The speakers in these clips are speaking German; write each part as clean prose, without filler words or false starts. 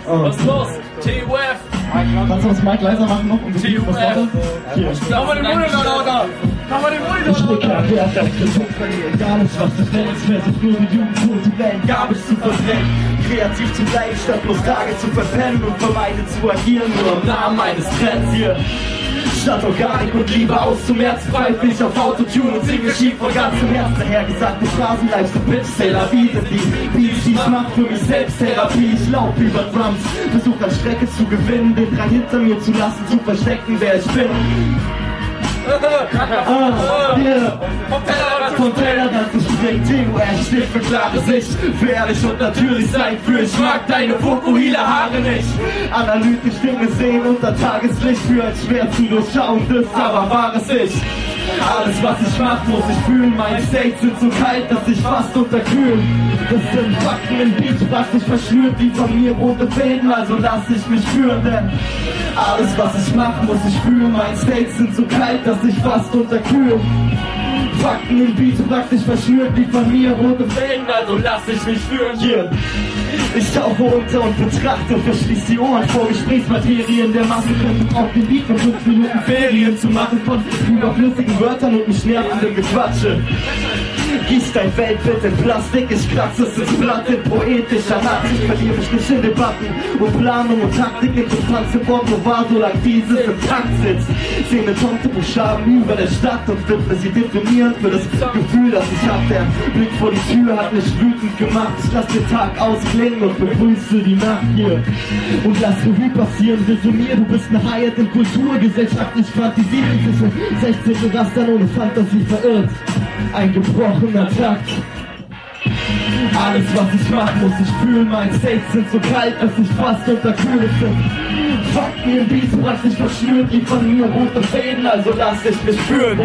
Was ist los? TUF! Kannst du das Mic leiser machen noch? TUF! Hier. Mach mal den Monitor lauter! Mach mal den Monitor lauter! Egal ist, was du denkst, wer sich nur die Jugend holt, die Welt gab es zu verdrängen. Kreativ zu bleiben, statt bloß Tage zu verpennen und vermeiden zu agieren, nur im Namen eines Trends hier. Statt Organik und Liebe auszumerzen, pfeife ich auf Autotune und singe schief von ganzem Herzen. Dahergesagte Phrasen, live to Bitch, Taylor Wiese, die Beats, die ich mach für mich selbst Therapie. Ich lauf über Drums, versuch an Strecke zu gewinnen, den Drang hinter mir zu lassen, zu verstecken, wer ich bin. Von Tellerrand zu springen, TUF steht für klare Sicht, für ehrlich und natürlich sein, für ich mag deine Fukuhila Haare nicht. Analytisch Dinge sehen unter Tageslicht, für ein schwer zu durchschauendes, aber wahres Ich. Alles was ich mach, muss ich fühlen, meine States sind so kalt, dass ich fast unterkühl. Das sind Fakten in Beats, praktisch verschnürt, wie von mir rote Fäden, also lass ich mich führen, denn alles was ich mach, muss ich fühlen, meine States sind so kalt, dass ich fast unterkühl. Fakten im Beat praktisch verschnürt, wie von mir rote Fäden, also lass ich mich führen. Yeah. Ich tauche unter und betrachte, verschließ die Ohren vor Gesprächsmaterien der Massen, könnten auf den Beat von 5 Minuten Ferien zu machen von überflüssigen Wörtern und mich nervendem Gequatsche. Gieß dein Weltbild in Plastik, ich kratze es ins Blatt in poetischer Nacht. Ich verliere mich nicht in Debatten und Planung und Taktik. Interessant im Wort nur wahr, solange dieses im Takt sitzt. Seh eine Tomte Buchstaben über der Stadt und widme sie definieren für das Gefühl, das ich hab. Der Blick vor die Tür hat mich wütend gemacht. Ich lass den Tag ausklingen und begrüße die Nacht hier. Und lass Revue passieren, resümier, du bist eine Hyatt in Kultur, gesellschaftlich Fantasie, die sich in 16 Rastern ohne Fantasie verirrt. Ein gebrochener Takt. Alles was ich mach, muss ich fühlen, meine States sind so kalt, dass ich fast unterkühle bin. Fakten im Beat praktisch verschnürt, wie von mir rote Fäden, also lass ich mich fühlen.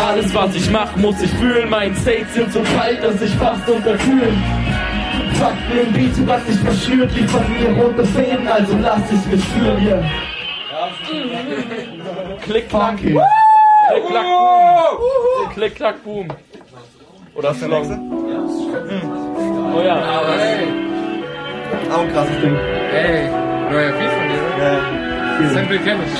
Alles was ich mach, muss ich fühlen, meine States sind so kalt, dass ich fast unterkühle. Fakten im Beat praktisch verschnürt, wie von mir rote Fäden, also lass ich mich fühlen, yeah. Klick, klack, klick, klack, boom. Klick, klack, boom. Oder Slong. Oh ja. Aber hey. Auch ein krasses Ding. Ey, neuer Beat von dir, ne? Ja. Sample kenn ich.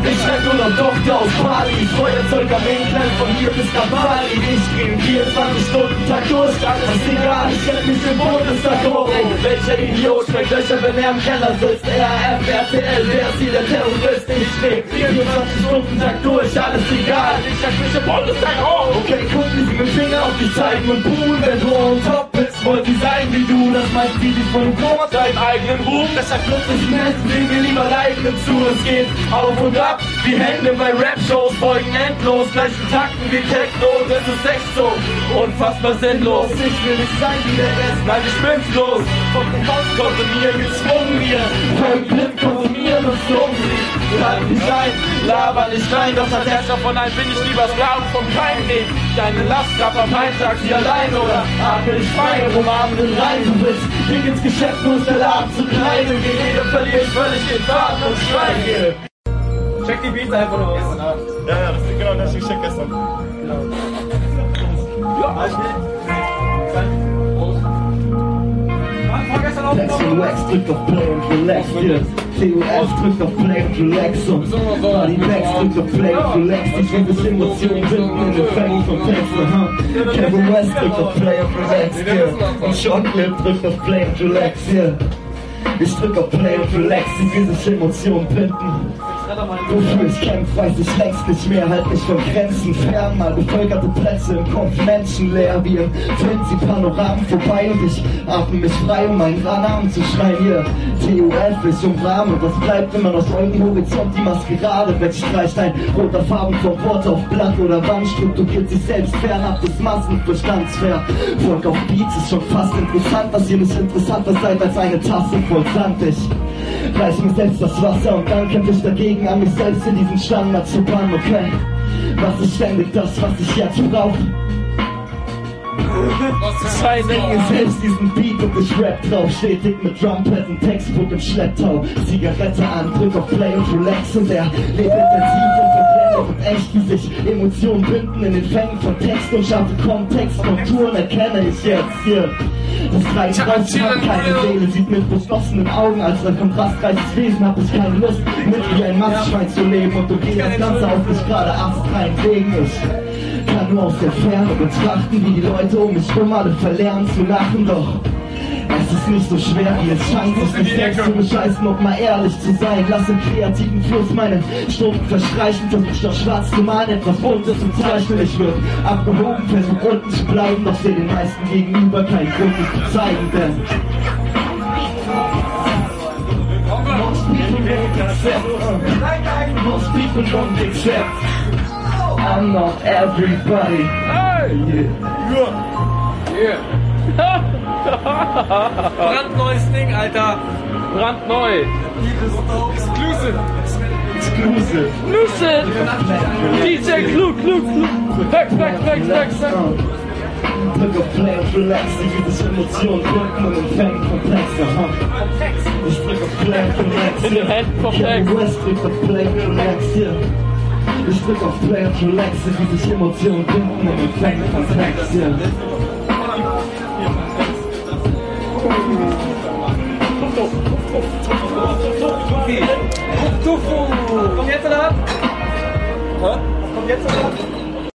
Ich werd nur noch Doktor aus Bali, Feuerzeug am England, von hier bis nach Bali. Ich drehe 24 Stunden Tag durch, alles ist egal, ich hätte mich im Bundestag hoch. Welcher Idiot schmeckt Löcher, wenn er im Keller sitzt? RAF, RTL, wer ist hier der Terrorist? Ich dreh 24 Stunden Tag durch, alles egal, ich hätte mich im Bundestag hoch. Okay, gucken Sie mit dem Finger auf dich zeigen und buhen, wenn du on top bist, wollt sie sein wie du. Das meint sie sich von Koma, deinen eigenen Ruhm. Deshalb nutzt nicht messen, wegen mir lieber liken zu. Es geht auf und ab, wie Hände bei Rap-Shows, folgen endlos, gleichen Takten wie Techno, das ist echt so unfassbar sinnlos. Ich will nicht sein wie der Rest, nein, ich bin's los. Vom Haus konsumieren, gezwungen mir, voll blind konsumieren und slogen sie. Halt mich ein, laber nicht rein, doch als Herrscher von einem bin ich lieber Sklaven von keinem. Nehm deine Last ab am Heimtag, sie allein oder atme dich frei, umarme den Rhein. Du willst dich ins Geschäft, nur ist der Laden zu klein. Im Gerede verliere ich völlig den Faden und schweige. Check die Beats einfach noch aus. Ja, das ist genau das, ich check gestern. Wax drückt auf Play und Relax, yeah. TUF drückt auf Play und Relax und Buddy Max drückt auf Play und Relax. Ich will das Emotionen finden in den Fängen vom Text, Kevin West drückt auf Play und Relax, yeah. Und Sean Clip drückt auf Play und Relax, yeah. Ich drück auf Play und Relax, die sich Emotionen binden. Wofür ich kämpf, weiß ich längst nicht mehr. Halt mich von Grenzen fern, mal bevölkerte Plätze im Kopf menschenleer. Wie im Film sie Panoramen vorbei und ich atme mich frei, um meinen Namen zu schreien. Hier, TUF, ich umrahme, was bleibt, wenn man aus eurem Horizont die Maskerade wegstreicht? Ein roter Farben vom Wort auf Blatt oder Wand strukturiert sich selbst fernab des Massenverstandsfair. Volk auf Beats ist schon fast interessant, dass ihr nicht interessanter seid als eine Tasse voll Sand. Ich reiß mir selbst das Wasser und dann kämpf ich dagegen, an mich selbst in diesen Standard zu bannen. Okay, was ist ständig das, was ich jetzt brauch? Ich singe selbst diesen Beat und ich rap drauf, stetig mit Drumpad und Textbook im Schlepptau. Zigarette an, drück auf Play und Relax und er lebt intensiv und verblendet real und echt, wie sich Emotionen binden in den Fängen von Text und schaffe Kontext, Konturen erkenne ich jetzt hier. Das Kreis draußen hat keine Seele, sieht mit geschlossenen Augen, als ein kontrastreiches Wesen hab ich keine Lust, mit wie ein Mastschwein zu leben und okay, das Ganze auf mich gerade astrein wegen ich kann nur aus der Ferne betrachten, wie die Leute um mich rum alle verlernen zu lachen, doch es ist nicht so schwer, wie es scheint, sich nicht selbst zu bescheißen, um mal ehrlich zu sein. Lass im kreativen Fluss meine Stunden verstreichen, versuch doch schwarz zu malen, etwas Buntes zu zeichnen. Ich würd abgehoben, versuch unten zu bleiben, doch seh den meisten gegenüber keinen Grund, es zu zeigen, denn most people don't accept I'm not everybody. Hey! Yeah. Brandneues Ding, Alter. Brandneu! Exclusive. Exclusive. Lucid! DJ Klug! Flex! Drück auf Play und relax, die dieses Emotionen drücken und empfängen komplexer. Ich drück auf Play und relax. In den Händen vom Text. West drückt auf Play und relax, hier. Ich drück auf Play und relax, wie sich Emotionen drücken und empfängen komplex, hier. Kommt jetzt oder? Was kommt jetzt oder?